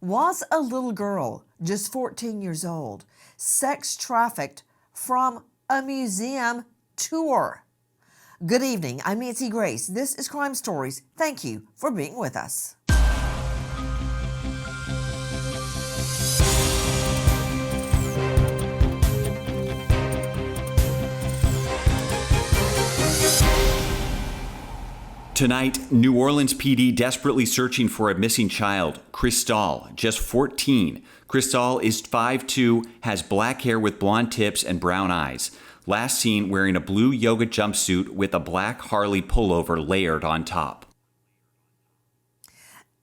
Was a little girl, just 14 years old, sex trafficked from a museum tour. Good evening, I'm Nancy Grace. This is Crime Stories. Thank you for being with us. Tonight, New Orleans PD desperately searching for a missing child, Kristhal, just 14. Kristhal is 5'2", has black hair with blonde tips and brown eyes. Last seen wearing a blue yoga jumpsuit with a black Harley pullover layered on top.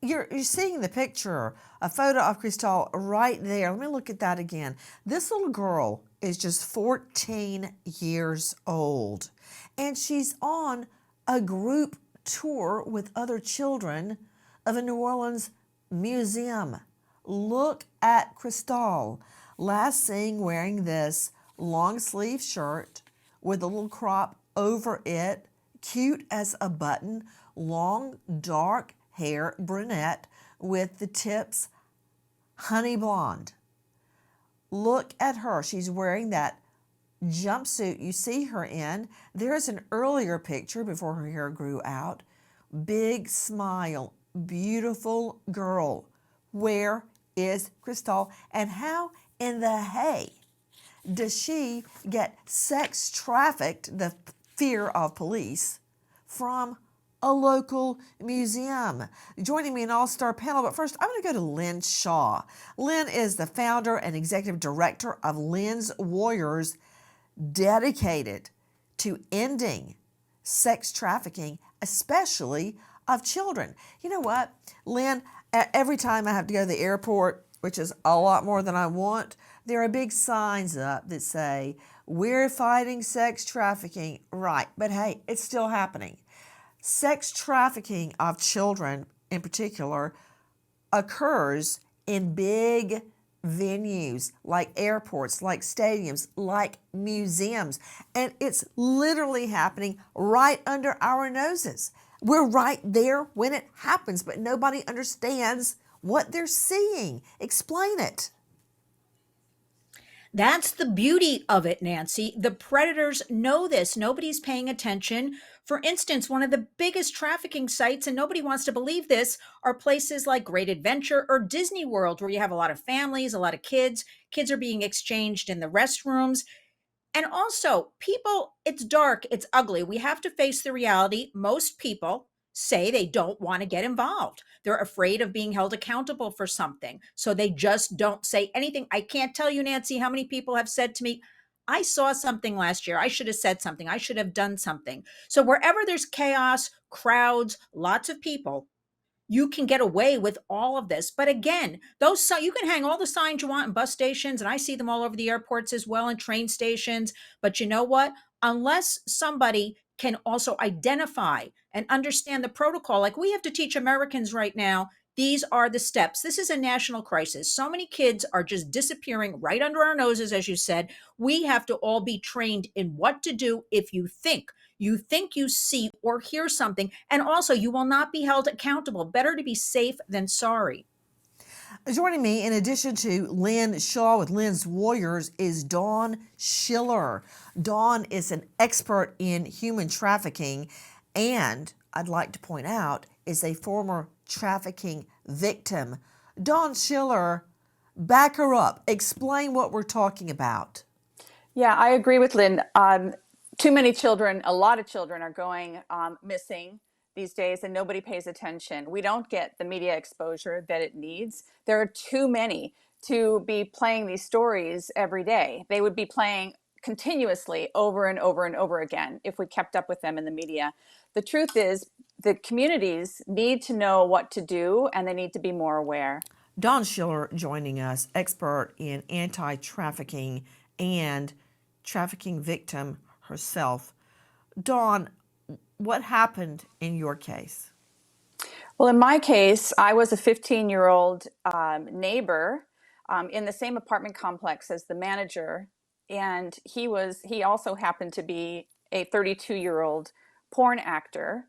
You're seeing the picture, a photo of Kristhal right there. Let me look at that again. This little girl is just 14 years old, and she's on a group tour with other children of a New Orleans museum. Look at Kristhal, last seen wearing this long sleeve shirt with a little crop over it, cute as a button, long dark hair, brunette with the tips honey blonde. Look at her. She's wearing that jumpsuit you see her in. There's an earlier picture before her hair grew out. Big smile, beautiful girl. Where is Kristhal, and how in the hay does she get sex trafficked, the fear of police, from a local museum? Joining me an all-star panel, but first I'm going to go to Lynn Shaw. Lynn is the founder and executive director of Lynn's Warriors, dedicated to ending sex trafficking, especially of children. You know what, Lynn, every time I have to go to the airport, which is a lot more than I want, there are big signs up that say, we're fighting sex trafficking. Right, but hey, it's still happening. Sex trafficking of children in particular occurs in big venues like airports, like stadiums, like museums, and it's literally happening right under our noses. We're right there when it happens, but nobody understands what they're seeing. Explain it. That's the beauty of it, Nancy. The predators know this. Nobody's paying attention. For instance, one of the biggest trafficking sites, and nobody wants to believe this, are places like Great Adventure or Disney World, where you have a lot of families, a lot of kids. Kids are being exchanged in the restrooms. And also, people, it's dark, it's ugly. We have to face the reality. Most people say they don't want to get involved. They're afraid of being held accountable for something. So they just don't say anything. I can't tell you, Nancy, how many people have said to me, I saw something last year. I should have said something. I should have done something. So wherever there's chaos, crowds, lots of people, you can get away with all of this. But again, you can hang all the signs you want in bus stations, and I see them all over the airports as well, and train stations. But you know what? Unless somebody can also identify and understand the protocol, like we have to teach Americans right now, these are the steps. This is a national crisis. So many kids are just disappearing right under our noses, as you said. We have to all be trained in what to do if you think you see or hear something, and also you will not be held accountable. Better to be safe than sorry. Joining me, in addition to Lynn Shaw with Lynn's Warriors, is Dawn Schiller. Dawn is an expert in human trafficking, and I'd like to point out, is a former trafficking victim. Dawn Schiller, back her up. Explain what we're talking about. Yeah, I agree with Lynn. Too many children, a lot of children are going missing these days, and nobody pays attention. We don't get the media exposure that it needs. There are too many to be playing these stories every day. They would be playing continuously over and over and over again if we kept up with them in the media. The truth is, the communities need to know what to do, and they need to be more aware. Dawn Schiller joining us, expert in anti-trafficking and trafficking victim herself. Dawn, what happened in your case? Well, in my case, I was a 15-year-old neighbor in the same apartment complex as the manager, and he also happened to be a 32-year-old porn actor.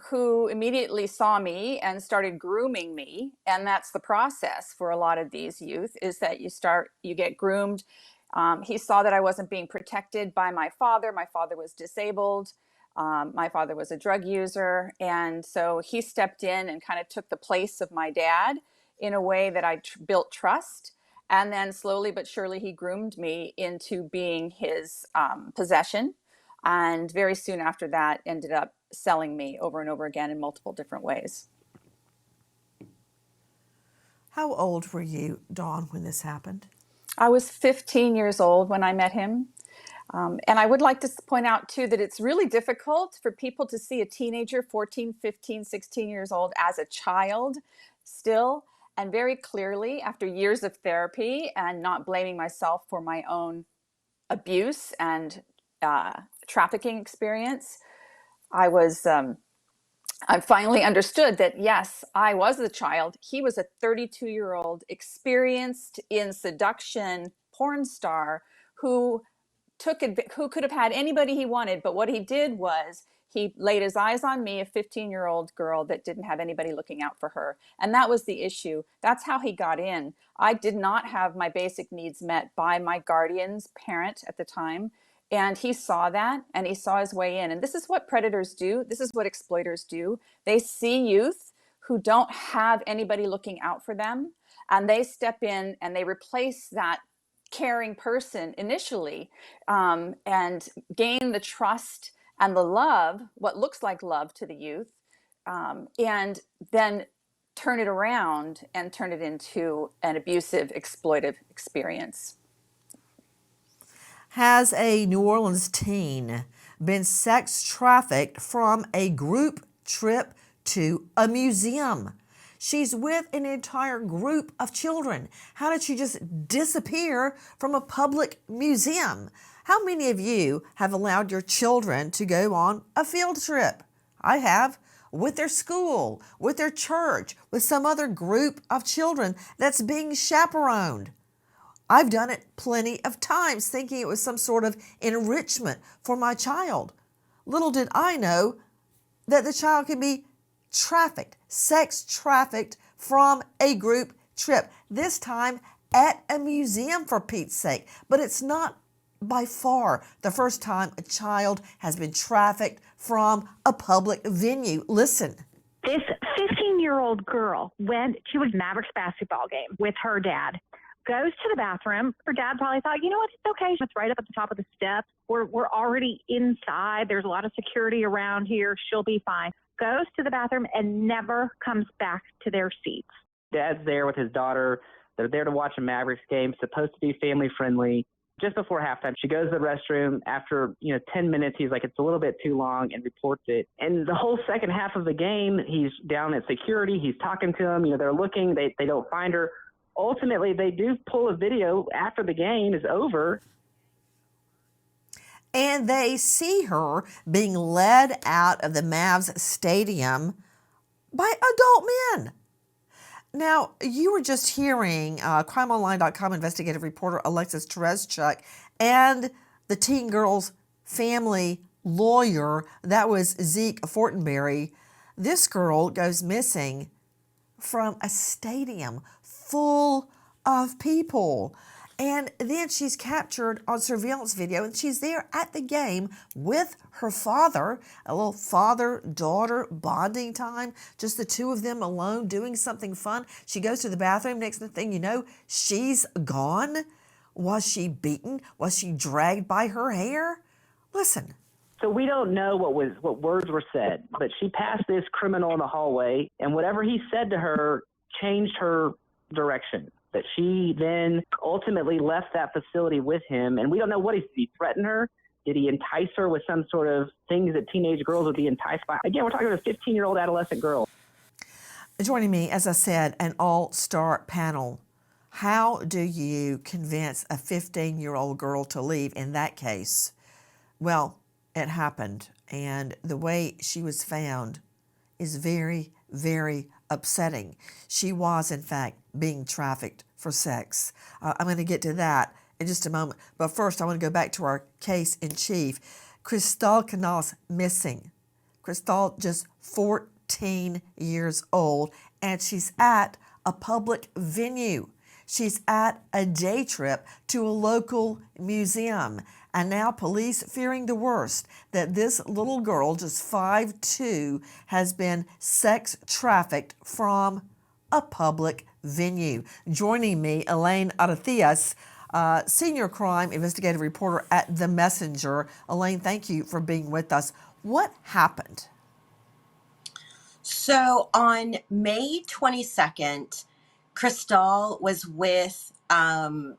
who immediately saw me and started grooming me. And that's the process for a lot of these youth, is that you get groomed. He saw that I wasn't being protected by my father. My father was disabled. My father was a drug user. And so he stepped in and kind of took the place of my dad in a way that I built trust. And then slowly but surely, he groomed me into being his possession. And very soon after that, ended up selling me over and over again in multiple different ways. How old were you, Dawn, when this happened? I was 15 years old when I met him. And I would like to point out, too, that it's really difficult for people to see a teenager, 14, 15, 16 years old, as a child still. And very clearly, after years of therapy and not blaming myself for my own abuse and trafficking experience, I finally understood that, yes, I was a child. He was a 32-year-old experienced in seduction porn star who could have had anybody he wanted, but what he did was he laid his eyes on me, a 15-year-old girl that didn't have anybody looking out for her. And that was the issue. That's how he got in. I did not have my basic needs met by my guardian's parent at the time. And he saw that, and he saw his way in. And this is what predators do. This is what exploiters do. They see youth who don't have anybody looking out for them, and they step in and they replace that caring person initially, and gain the trust and the love, what looks like love to the youth, and then turn it around and turn it into an abusive, exploitive experience. Has a New Orleans teen been sex trafficked from a group trip to a museum? She's with an entire group of children. How did she just disappear from a public museum? How many of you have allowed your children to go on a field trip? I have, with their school, with their church, with some other group of children that's being chaperoned. I've done it plenty of times thinking it was some sort of enrichment for my child. Little did I know that the child can be trafficked, sex trafficked from a group trip, this time at a museum, for Pete's sake. But it's not by far the first time a child has been trafficked from a public venue. Listen. This 15-year-old girl went to a Mavericks basketball game with her dad, goes to the bathroom. Her dad probably thought, you know what, it's okay. It's right up at the top of the steps. We're already inside. There's a lot of security around here. She'll be fine. Goes to the bathroom and never comes back to their seats. Dad's there with his daughter. They're there to watch a Mavericks game, supposed to be family friendly. Just before halftime, she goes to the restroom. After 10 minutes, he's like, it's a little bit too long, and reports it. And the whole second half of the game, he's down at security. He's talking to them. They're looking. They don't find her. Ultimately, they do pull a video after the game is over. And they see her being led out of the Mavs stadium by adult men. Now, you were just hearing crimeonline.com investigative reporter Alexis Tereszchuk and the teen girl's family lawyer, that was Zeke Fortenberry. This girl goes missing from a stadium full of people. And then she's captured on surveillance video, and she's there at the game with her father, a little father-daughter bonding time, just the two of them alone doing something fun. She goes to the bathroom. Next thing you know, she's gone. Was she beaten? Was she dragged by her hair? Listen. So we don't know what words were said, but she passed this criminal in the hallway, and whatever he said to her changed her direction. That she then ultimately left that facility with him. And we don't know what did he threaten her? Did he entice her with some sort of things that teenage girls would be enticed by? Again, we're talking about a 15-year-old adolescent girl. Joining me, as I said, an all-star panel. How do you convince a 15-year-old girl to leave in that case? Well, it happened. And the way she was found is very, very upsetting. She was, in fact, being trafficked for sex. I'm going to get to that in just a moment. But first, I want to go back to our case in chief. Kristhal Chinchilla-Canizales missing. Kristhal, just 14 years old, and she's at a public venue. She's at a day trip to a local museum. And now police fearing the worst, that this little girl, just 5'2", has been sex trafficked from a public venue. Joining me, Elaine Arathias, senior crime investigative reporter at The Messenger. Elaine, thank you for being with us. What happened? So on May 22nd, Kristhal was with a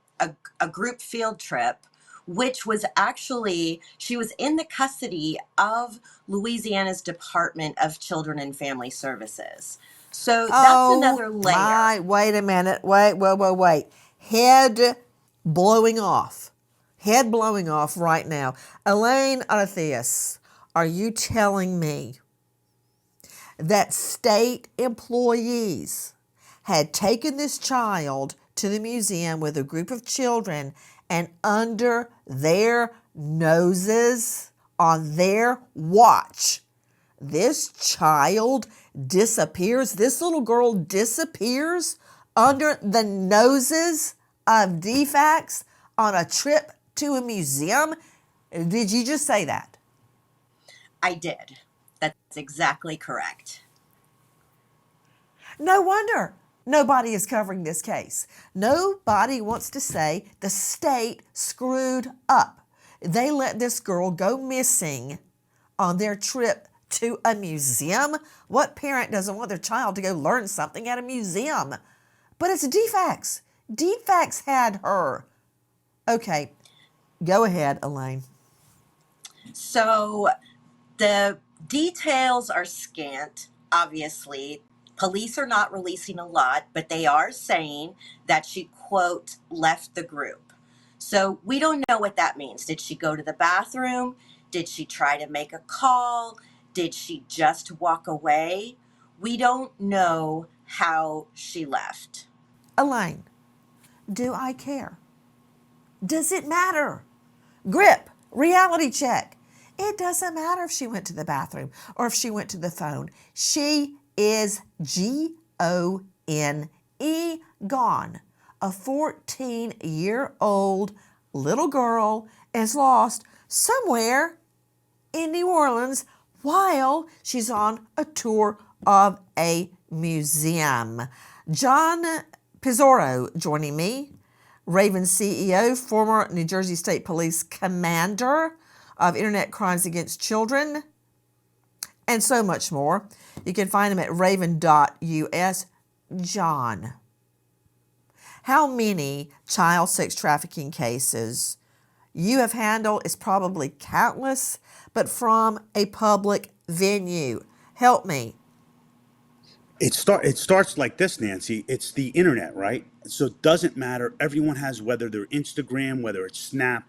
group field trip, which was actually, she was in the custody of Louisiana's Department of Children and Family Services. So that's another layer. Wait a minute. Wait. Head blowing off. Head blowing off right now. Elaine Arathias, are you telling me that state employees had taken this child to the museum with a group of children, and under their noses, on their watch, this child disappears? This little girl disappears under the noses of DFACS on a trip to a museum? Did you just say that? I did. That's exactly correct. No wonder nobody is covering this case. Nobody wants to say the state screwed up. They let this girl go missing on their trip to a museum. What parent doesn't want their child to go learn something at a museum? But it's DFACS. DFACS had her. Okay, go ahead, Elaine. So the details are scant, obviously. Police are not releasing a lot, but they are saying that she, quote, left the group. So we don't know what that means. Did she go to the bathroom? Did she try to make a call? Did she just walk away? We don't know how she left. Elaine, do I care? Does it matter? Grip, reality check. It doesn't matter if she went to the bathroom or if she went to the phone. She is G-O-N-E, gone. A 14-year-old little girl is lost somewhere in New Orleans while she's on a tour of a museum. John Pizzoro joining me, Raven CEO, former New Jersey State Police Commander of Internet Crimes Against Children, and so much more. You can find him at raven.us. John, how many child sex trafficking cases you have handled is probably countless, but from a public venue. Help me. It starts like this, Nancy. It's the internet, right? So it doesn't matter. Everyone has, whether they're Instagram, whether it's Snap.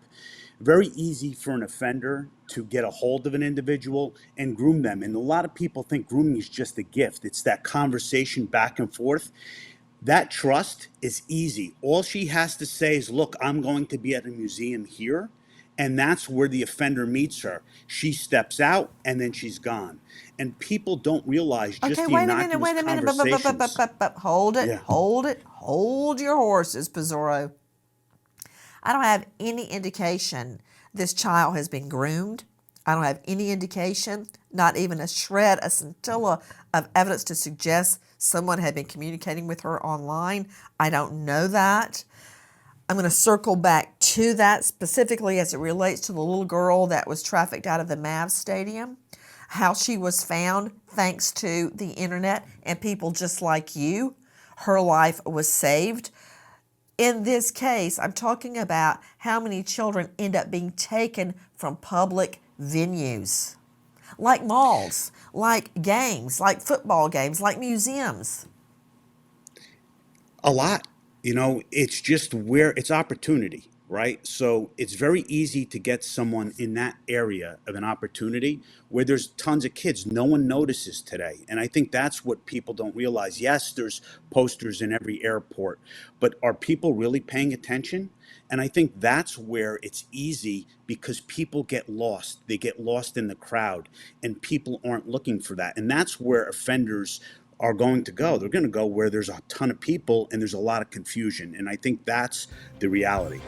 Very easy for an offender to get a hold of an individual and groom them. And a lot of people think grooming is just a gift. It's that conversation back and forth. That trust is easy. All she has to say is, look, I'm going to be at a museum here. And that's where the offender meets her. She steps out and then she's gone. And people don't realize just the innocuous conversations. Hold it, Yeah. hold your horses, Pizzoro. I don't have any indication this child has been groomed. I don't have any indication, not even a shred, a scintilla of evidence to suggest someone had been communicating with her online. I don't know that. I'm going to circle back to that specifically as it relates to the little girl that was trafficked out of the Mavs stadium, how she was found thanks to the internet and people just like you. Her life was saved. In this case, I'm talking about how many children end up being taken from public venues, like malls, like games, like football games, like museums. A lot. You know, it's just where it's opportunity. right? So it's very easy to get someone in that area of an opportunity where there's tons of kids. No one notices today. And I think that's what people don't realize. Yes, there's posters in every airport, but are people really paying attention? And I think that's where it's easy because people get lost. They get lost in the crowd and people aren't looking for that. And that's where offenders are going to go. They're going to go where there's a ton of people and there's a lot of confusion. And I think that's the reality.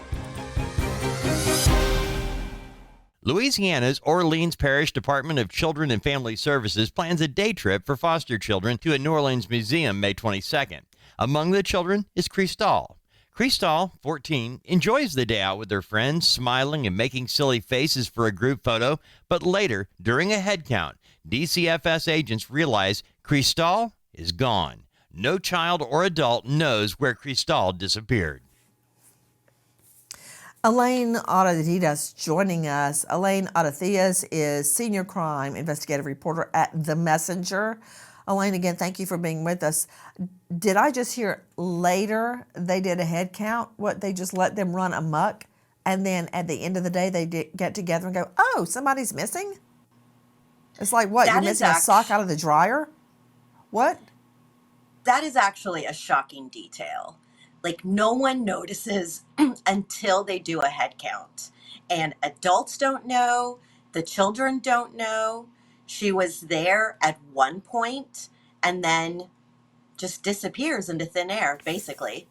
Louisiana's Orleans Parish Department of Children and Family Services plans a day trip for foster children to a New Orleans museum May 22nd. Among the children is Kristhal. Kristhal, 14, enjoys the day out with her friends, smiling and making silly faces for a group photo, but later, during a head count, DCFS agents realize Kristhal is gone. No child or adult knows where Kristhal disappeared. Elaine Audatias joining us. Elaine Audatias is senior crime investigative reporter at The Messenger. Elaine, again, thank you for being with us. Did I just hear later they did a head count? What, they just let them run amok? And then at the end of the day, they get together and go, oh, somebody's missing? It's like, what, you're missing a sock out of the dryer? What? That is actually a shocking detail. Like, no one notices until they do a head count. And adults don't know. The children don't know. She was there at one point and then just disappears into thin air, basically.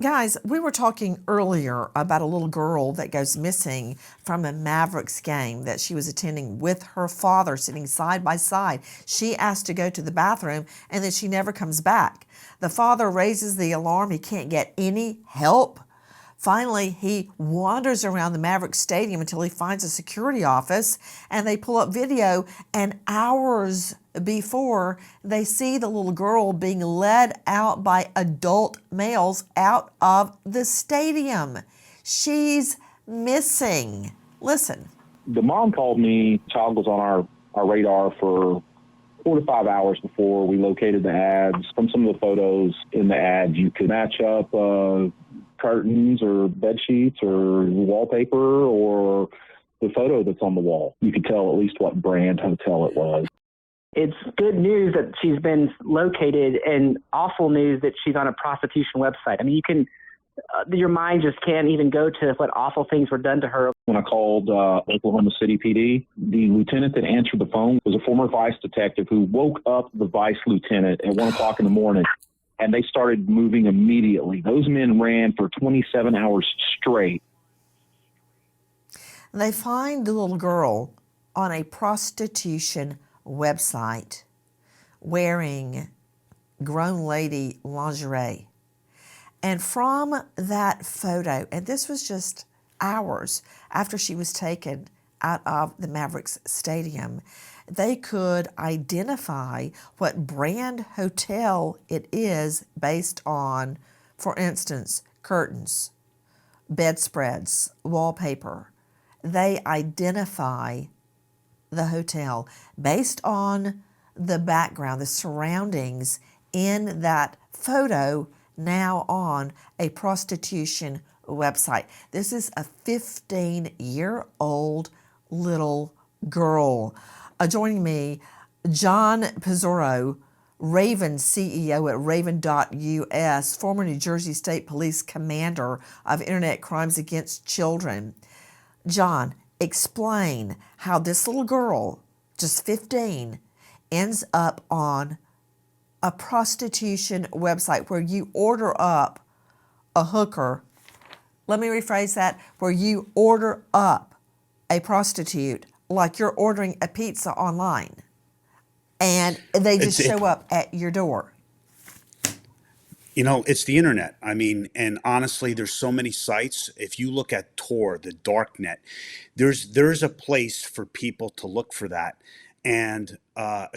Guys, we were talking earlier about a little girl that goes missing from a Mavericks game that she was attending with her father sitting side by side. She asked to go to the bathroom and then she never comes back. The father raises the alarm. He can't get any help. Finally, he wanders around the Mavericks stadium until he finds a security office and they pull up video, and hours before they see the little girl being led out by adult males out of the stadium. She's missing. Listen. The mom called me. Child was on our radar for 4 to 5 hours before we located the ads. From some of the photos in the ads, you could match up curtains or bed sheets or wallpaper or the photo that's on the wall. You could tell at least what brand hotel it was. It's good news that she's been located and awful news that she's on a prostitution website. I mean, you can, your mind just can't even go to what awful things were done to her. When I called Oklahoma City PD, the lieutenant that answered the phone was a former vice detective who woke up the vice lieutenant at 1 o'clock in the morning, and they started moving immediately. Those men ran for 27 hours straight. They find the little girl on a prostitution website wearing grown lady lingerie. And from that photo, and this was just hours after she was taken out of the Mavericks stadium, they could identify what brand hotel it is based on, for instance, curtains, bedspreads, wallpaper. They identify the hotel based on the background, the surroundings in that photo now on a prostitution website. This is a 15-year-old little girl. Joining me, John Pizzoro, Raven CEO at Raven.us, former New Jersey State Police Commander of Internet Crimes Against Children. John, explain how this little girl, just 15, ends up on a prostitution website where you order up a hooker. Let me rephrase that, where you order up a prostitute like you're ordering a pizza online, and they just show up at your door. You know, it's the internet. I mean, and honestly, there's so many sites. If you look at Tor, the dark net, there's a place for people to look for that. And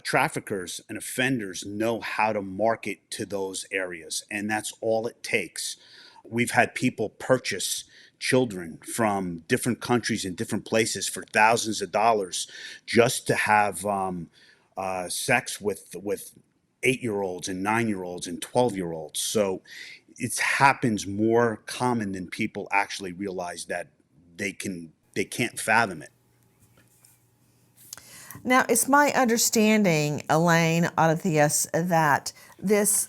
traffickers and offenders know how to market to those areas. And that's all it takes. We've had people purchase children from different countries and different places for thousands of dollars just to have sex with 8-year-olds and 9-year-olds and 12-year-olds. So it happens more common than people actually realize that they can't fathom it. Now, it's my understanding, Elaine Adathias, that this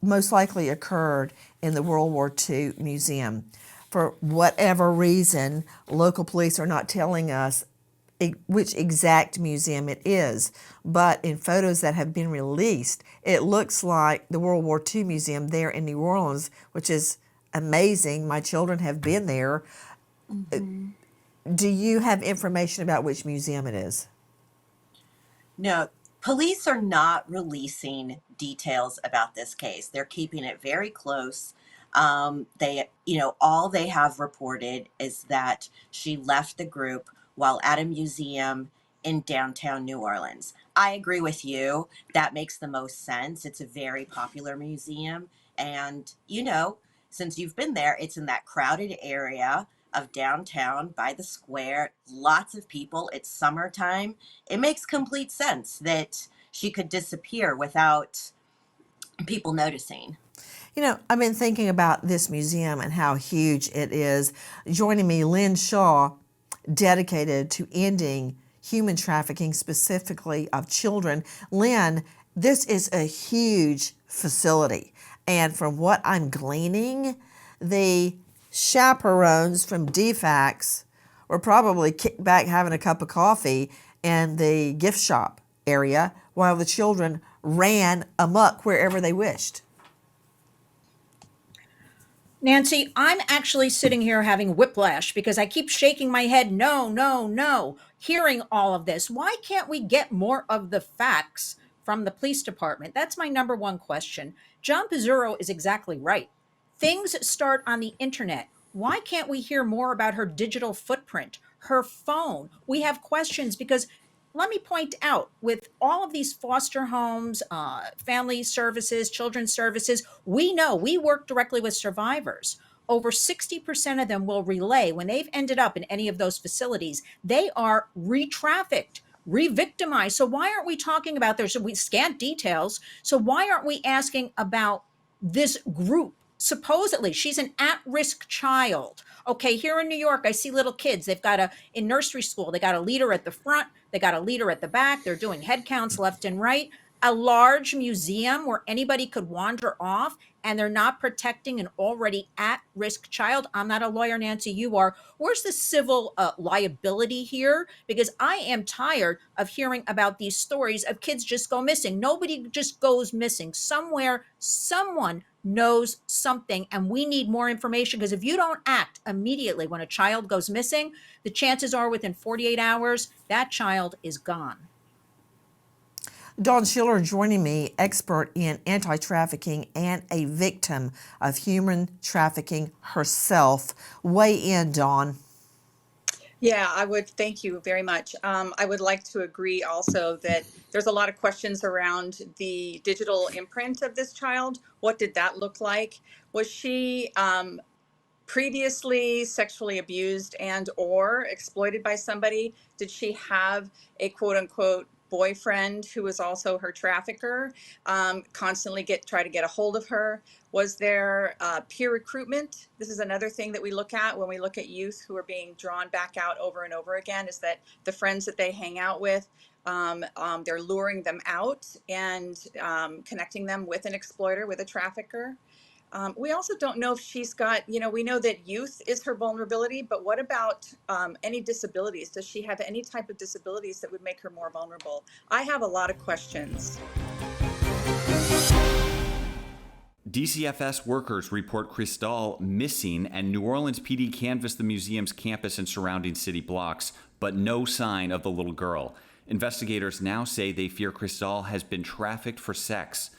most likely occurred in the World War II Museum. For whatever reason, local police are not telling us which exact museum it is, but in photos that have been released, it looks like the World War II Museum there in New Orleans, which is amazing. My children have been there. Do you have information about which museum it is? No, police are not releasing details about this case. They're keeping it very close. All they have reported is that she left the group while at a museum in downtown New Orleans. I agree with you. That makes the most sense. It's a very popular museum. And, since you've been there, it's in that crowded area of downtown by the square, lots of people. It's summertime. It makes complete sense that she could disappear without people noticing. I've been thinking about this museum and how huge it is. Joining me, Lynn Shaw, dedicated to ending human trafficking, specifically of children. Lynn, this is a huge facility. And from what I'm gleaning, the chaperones from DFACS were probably kicked back having a cup of coffee in the gift shop area while the children ran amok wherever they wished. Nancy, I'm actually sitting here having whiplash because I keep shaking my head, no, no, no, hearing all of this. Why can't we get more of the facts from the police department? That's my number one question. John Pizzuro is exactly right. Things start on the internet. Why can't we hear more about her digital footprint, her phone? We have questions because let me point out, with all of these foster homes, family services, children's services, we know we work directly with survivors. Over 60% of them will relay when they've ended up in any of those facilities, they are re-trafficked, re-victimized. So why aren't we talking about there's scant details? So why aren't we asking about this group? Supposedly, she's an at-risk child. Okay, here in New York, I see little kids. In nursery school, they got a leader at the front, they got a leader at the back. They're doing head counts left and right. A large museum where anybody could wander off and they're not protecting an already at-risk child. I'm not a lawyer, Nancy, you are. Where's the civil liability here? Because I am tired of hearing about these stories of kids just go missing. Nobody just goes missing. Somewhere, someone knows something, and we need more information, because if you don't act immediately when a child goes missing, the chances are within 48 hours, that child is gone. Dawn Schiller joining me, expert in anti-trafficking and a victim of human trafficking herself. Weigh in, Dawn. Yeah, I would. Thank you very much. I would like to agree also that there's a lot of questions around the digital imprint of this child. What did that look like? Was she previously sexually abused and or exploited by somebody? Did she have a quote unquote boyfriend who was also her trafficker, constantly try to get a hold of her? Was there peer recruitment? This is another thing that we look at when we look at youth who are being drawn back out over and over again, is that the friends that they hang out with, they're luring them out and connecting them with an exploiter, with a trafficker. We also don't know if she's got, we know that youth is her vulnerability, but what about any disabilities? Does she have any type of disabilities that would make her more vulnerable? I have a lot of questions. DCFS workers report Kristhal missing, and New Orleans PD canvassed the museum's campus and surrounding city blocks, but no sign of the little girl. Investigators now say they fear Kristhal has been trafficked for sex.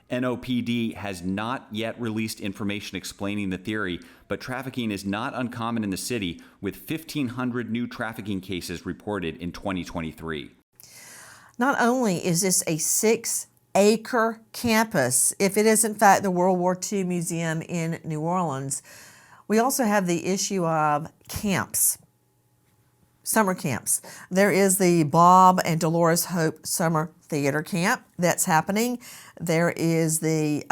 NOPD has not yet released information explaining the theory, but trafficking is not uncommon in the city, with 1,500 new trafficking cases reported in 2023. Not only is this a 6-acre campus, if it is in fact the World War II Museum in New Orleans, we also have the issue of camps. summer camps. There is the Bob and Dolores Hope Summer Theater Camp that's happening. There is the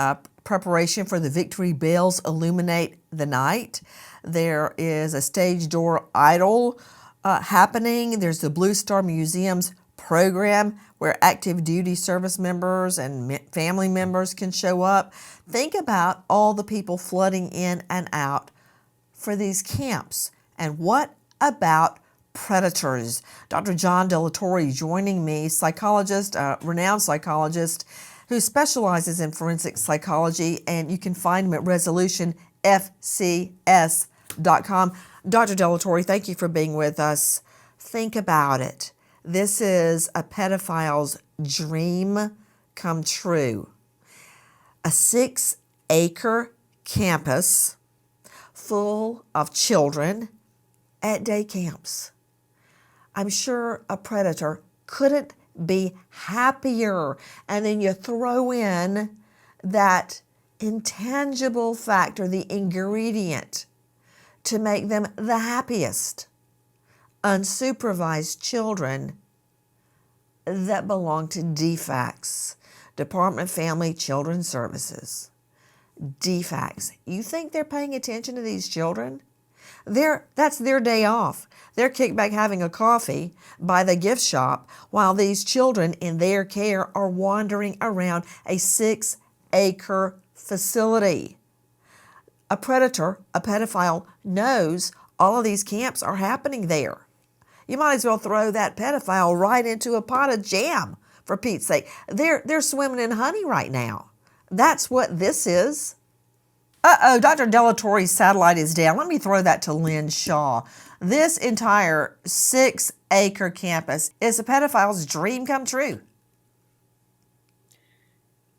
preparation for the Victory Bells Illuminate the Night. There is a stage door idol happening. There's the Blue Star Museum's program where active duty service members and family members can show up. Think about all the people flooding in and out for these camps. And what about predators? Dr. John Delatorre joining me, psychologist, renowned psychologist who specializes in forensic psychology, and you can find him at resolutionfcs.com. Dr. Delatorre, thank you for being with us. Think about it. This is a pedophile's dream come true. A 6-acre campus full of children at day camps. I'm sure a predator couldn't be happier. And then you throw in that intangible factor, the ingredient to make them the happiest. Unsupervised children that belong to DFACS, Department of Family Children's Services. DFACS. You think they're paying attention to these children? That's their day off. They're kicked back having a coffee by the gift shop while these children in their care are wandering around a 6-acre facility. A predator, a pedophile, knows all of these camps are happening there. You might as well throw that pedophile right into a pot of jam, for Pete's sake. They're swimming in honey right now. That's what this is. Uh-oh, Dr. Delatorre's satellite is down. Let me throw that to Lynn Shaw. This entire 6-acre campus is a pedophile's dream come true.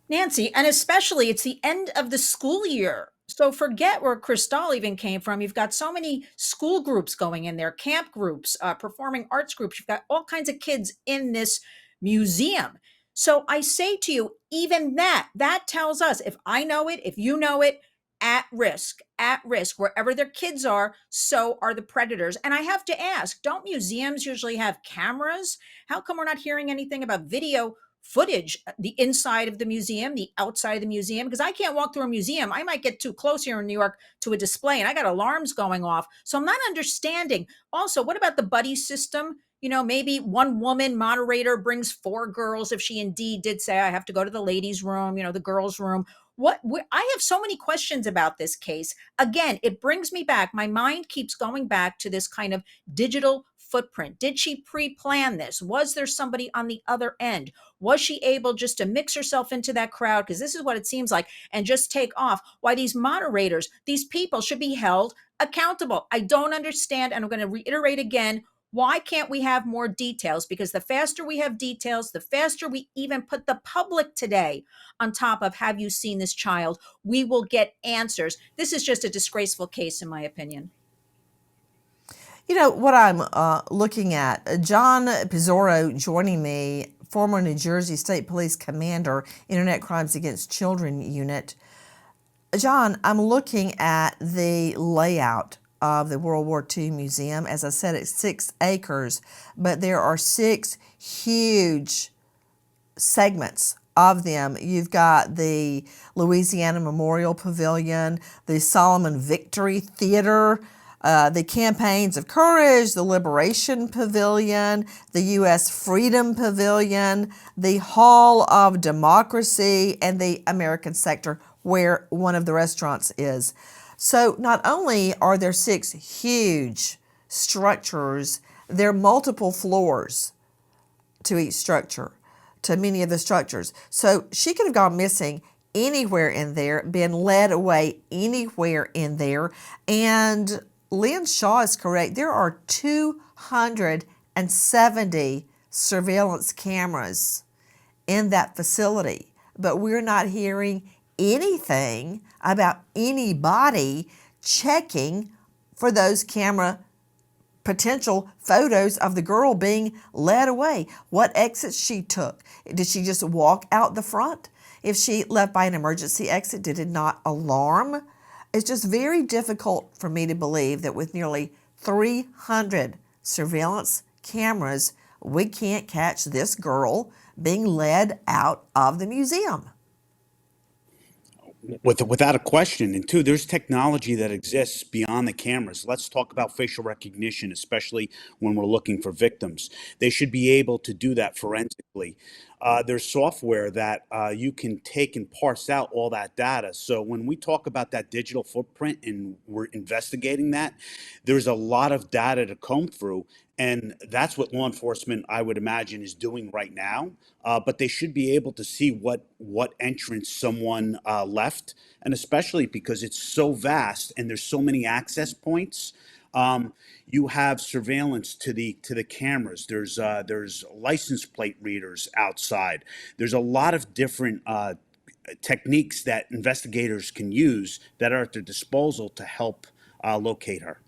Nancy, and especially it's the end of the school year. So forget where Kristhal even came from. You've got so many school groups going in there, camp groups, performing arts groups. You've got all kinds of kids in this museum. So I say to you, even that tells us, if I know it, if you know it, at risk, wherever their kids are, so are the predators. And I have to ask, don't museums usually have cameras? How come we're not hearing anything about video footage, the inside of the museum, the outside of the museum? Because I can't walk through a museum. I might get too close here in New York to a display and I got alarms going off. So I'm not understanding. Also, what about the buddy system? You know, maybe one woman moderator brings 4 girls if she indeed did say, I have to go to the ladies' room, the girls' room. I have so many questions about this case. Again, it brings me back. My mind keeps going back to this kind of digital footprint. Did she pre-plan this? Was there somebody on the other end? Was she able just to mix herself into that crowd? Because this is what it seems like, and just take off. Why these moderators, these people should be held accountable. I don't understand. And I'm going to reiterate again, why can't we have more details? Because the faster we have details, the faster we even put the public today on top of, have you seen this child? We will get answers. This is just a disgraceful case, in my opinion. You know, what I'm looking at, John Pizzoro joining me, former New Jersey State Police Commander, Internet Crimes Against Children Unit. John, I'm looking at the layout of the World War II Museum. As I said, it's 6 acres, but there are 6 huge segments of them. You've got the Louisiana Memorial Pavilion, the Solomon Victory Theater, the Campaigns of Courage, the Liberation Pavilion, the U.S. Freedom Pavilion, the Hall of Democracy, and the American sector where one of the restaurants is. So not only are there 6 huge structures, there are multiple floors to each structure, to many of the structures. So she could have gone missing anywhere in there, been led away anywhere in there. And Lynn Shaw is correct. There are 270 surveillance cameras in that facility, but we're not hearing anything about anybody checking for those camera potential photos of the girl being led away. What exits she took. Did she just walk out the front? If she left by an emergency exit, did it not alarm? It's just very difficult for me to believe that with nearly 300 surveillance cameras, we can't catch this girl being led out of the museum. Without a question. And two, there's technology that exists beyond the cameras. Let's talk about facial recognition, especially when we're looking for victims. They should be able to do that forensically. There's software that you can take and parse out all that data. So when we talk about that digital footprint and we're investigating that, there's a lot of data to comb through. And that's what law enforcement, I would imagine, is doing right now. But they should be able to see what entrance someone left, and especially because it's so vast and there's so many access points. You have surveillance to the cameras. There's license plate readers outside. There's a lot of different techniques that investigators can use that are at their disposal to help locate her.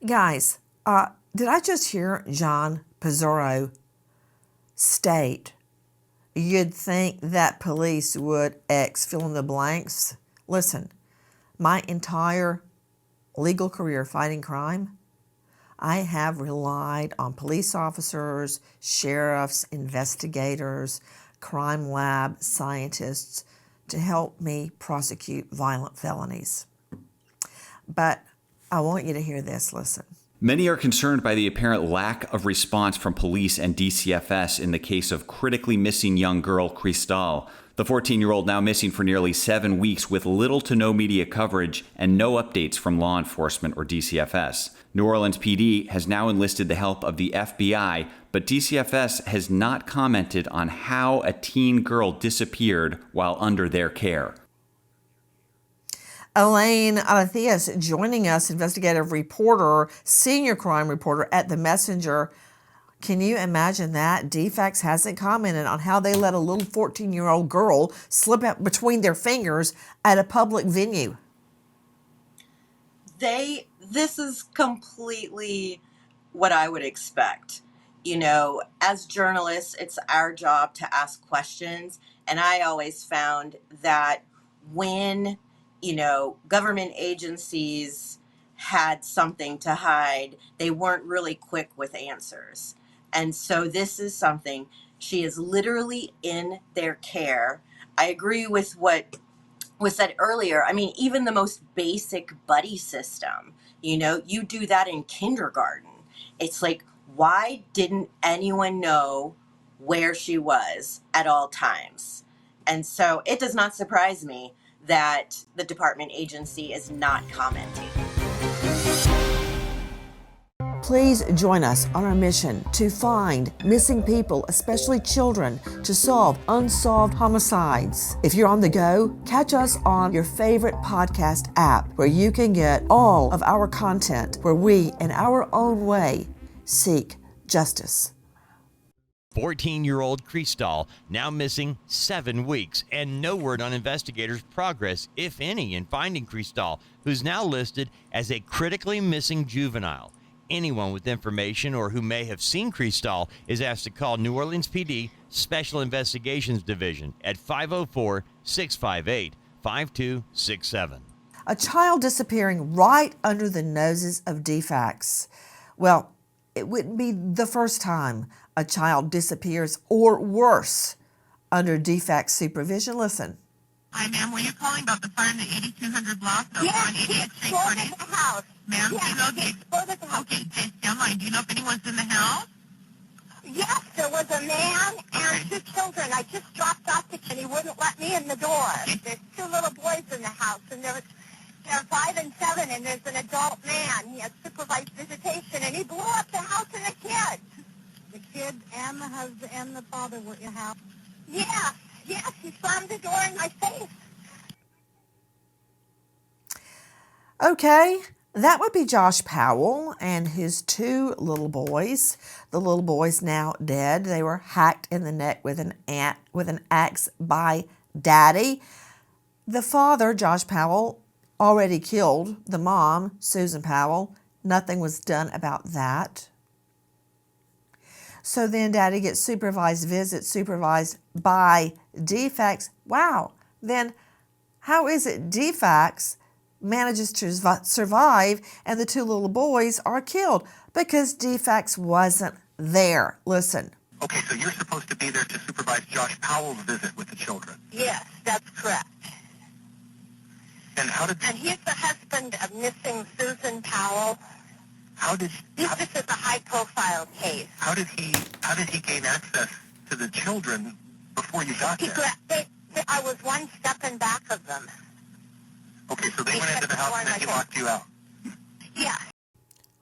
Guys, did I just hear John Pizzaro state you'd think that police would fill in the blanks? Listen, my entire legal career fighting crime, I have relied on police officers, sheriffs, investigators, crime lab scientists to help me prosecute violent felonies. But I want you to hear this. Listen. Many are concerned by the apparent lack of response from police and DCFS in the case of critically missing young girl Kristhal. The 14-year-old now missing for nearly 7 weeks with little to no media coverage and no updates from law enforcement or DCFS. New Orleans PD has now enlisted the help of the FBI, but DCFS has not commented on how a teen girl disappeared while under their care. Elaine Alathias joining us, investigative reporter, senior crime reporter at The Messenger. Can you imagine that? DFACS hasn't commented on how they let a little 14-year-old girl slip out between their fingers at a public venue. This is completely what I would expect. You know, as journalists, it's our job to ask questions. And I always found that when government agencies had something to hide, they weren't really quick with answers. And so this is something, she is literally in their care. I agree with what was said earlier. I mean, even the most basic buddy system, you do that in kindergarten. It's like, why didn't anyone know where she was at all times? And so it does not surprise me that the department agency is not commenting. Please join us on our mission to find missing people, especially children, to solve unsolved homicides. If you're on the go, catch us on your favorite podcast app where you can get all of our content where we, in our own way, seek justice. 14-year-old Kristhal now missing 7 weeks, and no word on investigators' progress, if any, in finding Kristhal, who's now listed as a critically missing juvenile. Anyone with information or who may have seen Kristhal is asked to call New Orleans PD Special Investigations Division at 504-658-5267. A child disappearing right under the noses of DFACS. Well, it wouldn't be the first time a child disappears, or worse, under DFACS supervision. Listen. Hi, ma'am. Were you calling about the fire in the 8200 block over on 88th Street? Yes, the house. Ma'am, yes, do you know the house. Okay, just stand line. Do you know if anyone's in the house? Yes, there was a man and two children. I just dropped off the kid, and he wouldn't let me in the door. There's two little boys in the house, and they're 5 and 7, and there's an adult man. He has supervised visitation, and he blew up the house and the kids. The kid and the husband and the father were in the house? Yes, he slammed the door in my face. Okay, that would be Josh Powell and his two little boys. The little boys now dead. They were hacked in the neck with an axe by Daddy. The father, Josh Powell, already killed the mom, Susan Powell. Nothing was done about that. So then Daddy gets supervised visits, supervised by DFACS. Wow. Then how is it DFACS manages to survive and the two little boys are killed? because DFACS wasn't there. Listen. Okay, so you're supposed to be there to supervise Josh Powell's visit with the children. Yes, that's correct. And how did... And he's the husband of missing Susan Powell. How did... This is a high-profile case. How did he gain access to the children before you got there? I was one step in back of them. Okay, so they went into the house and then he locked you out. Yeah.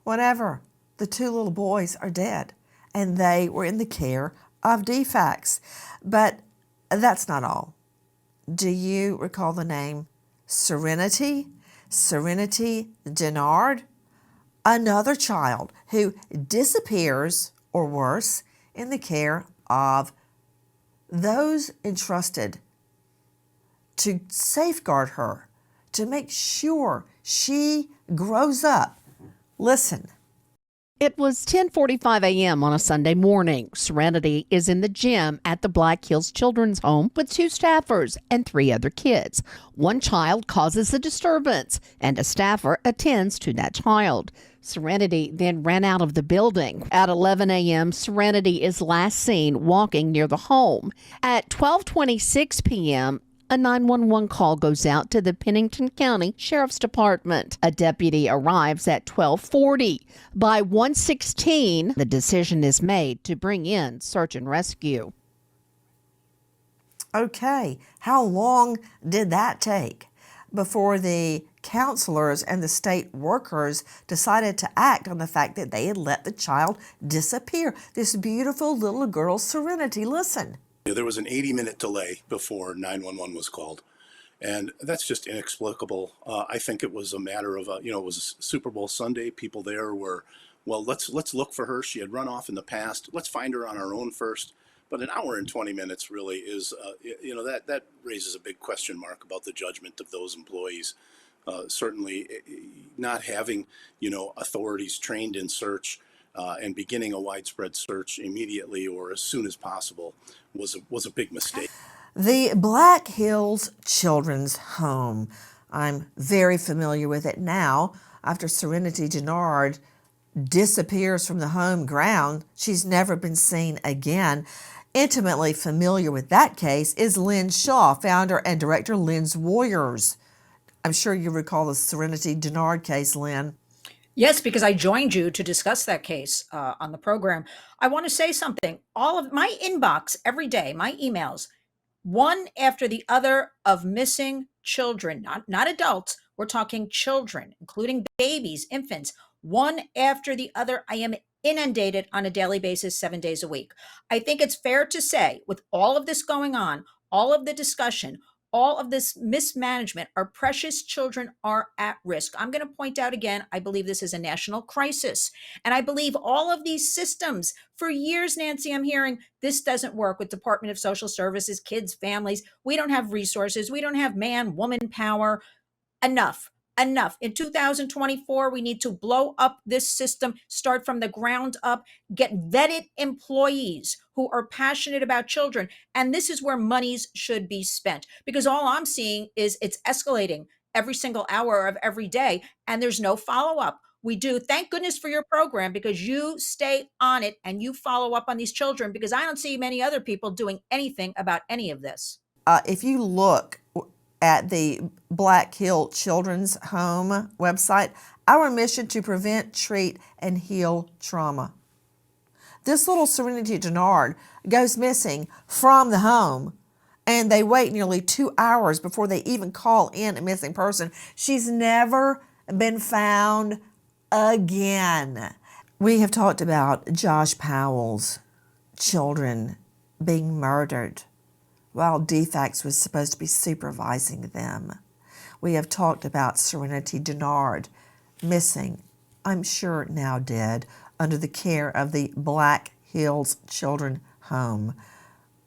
Whatever. The two little boys are dead, and they were in the care of DFACS. But that's not all. Do you recall the name Serenity? Serenity Denard? Another child who disappears, or worse, in the care of those entrusted to safeguard her, to make sure she grows up. Listen. It was 10:45 a.m. on a Sunday morning. Serenity is in the gym at the Black Hills Children's Home with 2 staffers and 3 other kids. One child causes a disturbance, and a staffer attends to that child. Serenity then ran out of the building. At 11 a.m., Serenity is last seen walking near the home. At 12:26 p.m., a 911 call goes out to the Pennington County Sheriff's Department. A deputy arrives at 12:40. By 1:16, the decision is made to bring in search and rescue. Okay, how long did that take before the counselors and the state workers decided to act on the fact that they had let the child disappear? This beautiful little girl, Serenity, listen. There was an 80-minute delay before 911 was called, and that's just inexplicable. I think it was a matter of, it was a Super Bowl Sunday. People there were, well, let's look for her. She had run off in the past. Let's find her on our own first. But an hour and 20 minutes really is, that raises a big question mark about the judgment of those employees. Certainly not having, authorities trained in search and beginning a widespread search immediately or as soon as possible was a big mistake. The Black Hills Children's Home. I'm very familiar with it now. After Serenity Denard disappears from the home ground, she's never been seen again. Intimately familiar with that case is Lynn Shaw, founder and director Lynn's Warriors. I'm sure you recall the Serenity Denard case, Lynn. Yes, because I joined you to discuss that case on the program. I want to say something. All of my inbox every day, my emails, one after the other of missing children, not adults. We're talking children, including babies, infants, one after the other. I am inundated on a daily basis, 7 days a week. I think it's fair to say, with all of this going on, all of the discussion, all of this mismanagement, our precious children are at risk. I'm going to point out again, I believe this is a national crisis. And I believe all of these systems, for years, Nancy, I'm hearing this doesn't work with Department of Social Services, kids, families. We don't have resources. We don't have man, woman power. Enough. In 2024, we need to blow up this system, start from the ground up, get vetted employees who are passionate about children. And this is where monies should be spent, because all I'm seeing is it's escalating every single hour of every day, and there's no follow-up. We do. Thank goodness for your program, because you stay on it and you follow up on these children, because I don't see many other people doing anything about any of this. If you look at the Black Hill Children's Home website, our mission to prevent, treat, and heal trauma. This little Serenity Denard goes missing from the home, and they wait nearly 2 hours before they even call in a missing person. She's never been found again. We have talked about Josh Powell's children being murdered while DFACS was supposed to be supervising them. We have talked about Serenity Denard missing, I'm sure now dead, under the care of the Black Hills Children's Home.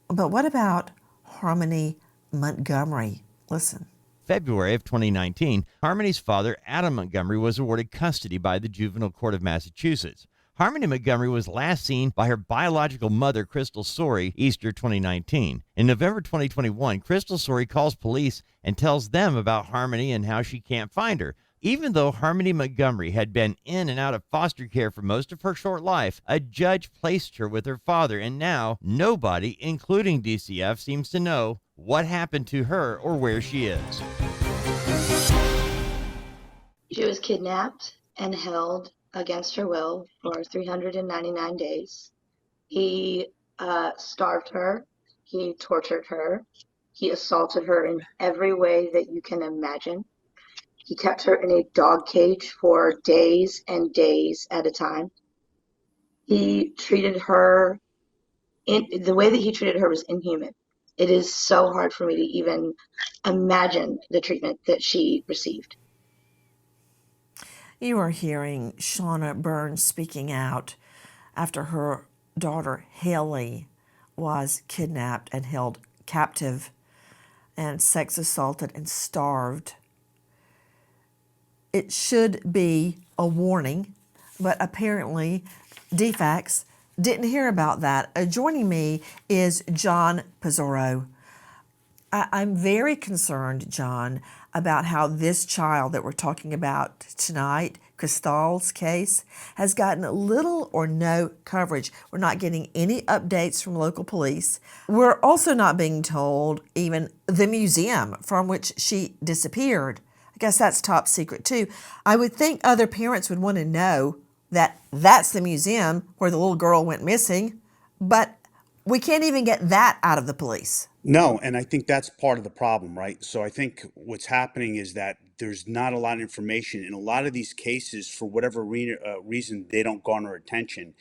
But what about Harmony Montgomery? Listen. February of 2019, Harmony's father, Adam Montgomery, was awarded custody by the Juvenile Court of Massachusetts. Harmony Montgomery was last seen by her biological mother, Kristhal Sorey, Easter 2019. In November 2021, Kristhal Sorey calls police and tells them about Harmony and how she can't find her. Even though Harmony Montgomery had been in and out of foster care for most of her short life, a judge placed her with her father, and now nobody, including DCF, seems to know what happened to her or where she is. She was kidnapped and held against her will for 399 days. He starved her. He tortured her. He assaulted her in every way that you can imagine. He kept her in a dog cage for days and days at a time. He treated her the way that he treated her was inhuman. It is so hard for me to even imagine the treatment that she received. You are hearing Shauna Burns speaking out after her daughter Haley was kidnapped and held captive and sex assaulted and starved. It should be a warning, but apparently DFACS didn't hear about that. Joining me is John Pizzoro. I'm very concerned, John, about how this child that we're talking about tonight, Kristal's case, has gotten little or no coverage. We're not getting any updates from local police. We're also not being told even the museum from which she disappeared. I guess that's top secret too. I would think other parents would want to know that that's the museum where the little girl went missing, but we can't even get that out of the police. No, and I think that's part of the problem, right? So I think what's happening is that there's not a lot of information. In a lot of these cases, for whatever reason, they don't garner attention.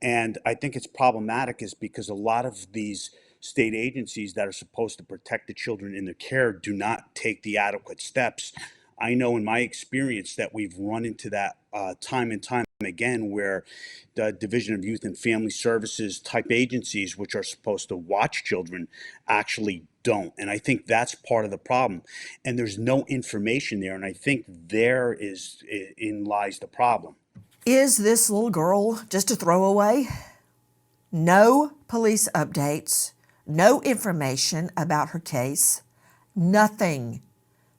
And I think it's problematic is because a lot of these state agencies that are supposed to protect the children in their care do not take the adequate steps. I know in my experience that we've run into that time and time again, where the Division of Youth and Family Services type agencies, which are supposed to watch children, actually don't. And I think that's part of the problem. And there's no information there. And I think therein lies the problem. Is this little girl just a throwaway? No police updates, no information about her case, nothing.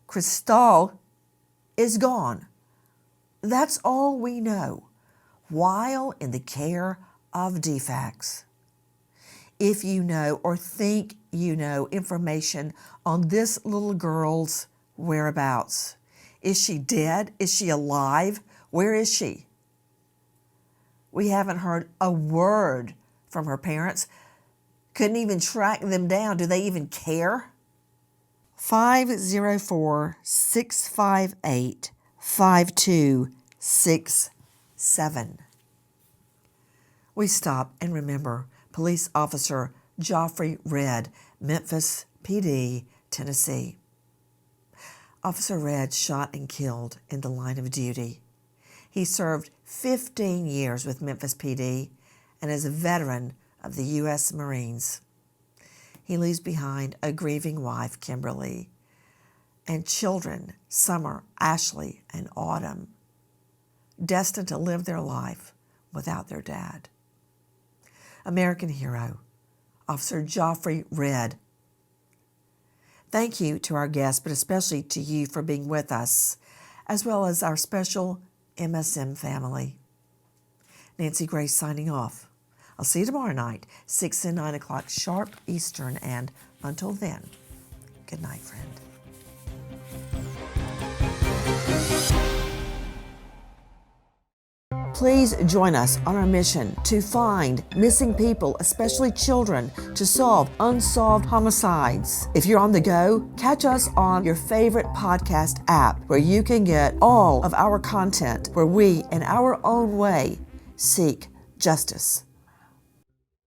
Kristal is gone. That's all we know while in the care of DFACS. If you know or think you know information on this little girl's whereabouts, is she dead? Is she alive? Where is she? We haven't heard a word from her parents. Couldn't even track them down. Do they even care? 504-658-5267. We stop and remember Police Officer Joffrey Redd, Memphis PD, Tennessee. Officer Redd shot and killed in the line of duty. He served 15 years with Memphis PD and is a veteran of the U.S. Marines. He leaves behind a grieving wife, Kimberly, and children, Summer, Ashley, and Autumn, destined to live their life without their dad. American hero, Officer Joffrey Redd. Thank you to our guests, but especially to you for being with us, as well as our special MSM family. Nancy Grace signing off. I'll see you tomorrow night, 6 and 9 o'clock sharp Eastern, and until then, good night, friend. Please join us on our mission to find missing people, especially children, to solve unsolved homicides. If you're on the go, catch us on your favorite podcast app where you can get all of our content where we, in our own way, seek justice.